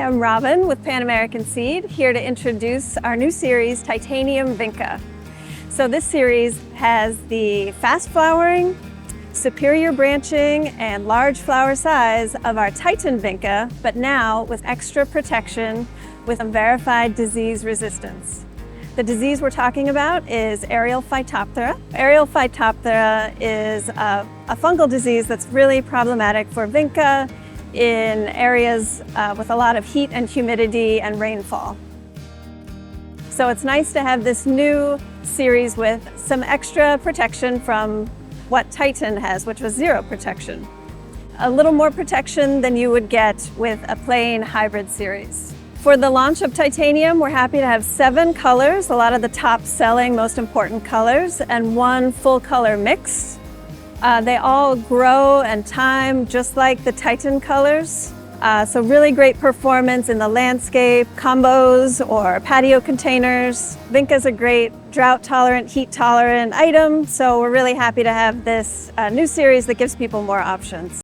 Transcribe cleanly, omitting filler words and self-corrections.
Hi, I'm Robin with Pan American Seed, here to introduce our new series, Titan-ium Vinca. So this series has the fast flowering, superior branching, and large flower size of our Titan Vinca, but now with extra protection with a verified disease resistance. The disease we're talking about is aerial Phytophthora. Aerial Phytophthora is a fungal disease that's really problematic for Vinca in areas with a lot of heat and humidity and rainfall. So it's nice to have this new series with some extra protection from what Titan has, which was zero protection. A little more protection than you would get with a plain hybrid series. For the launch of Titan-ium, we're happy to have 7 colors, a lot of the top selling, most important colors, and 1 full color mix. They all grow and time just like the Titan colors. So really great performance in the landscape, combos or patio containers. Vinca is a great drought tolerant, heat tolerant item. So we're really happy to have this new series that gives people more options.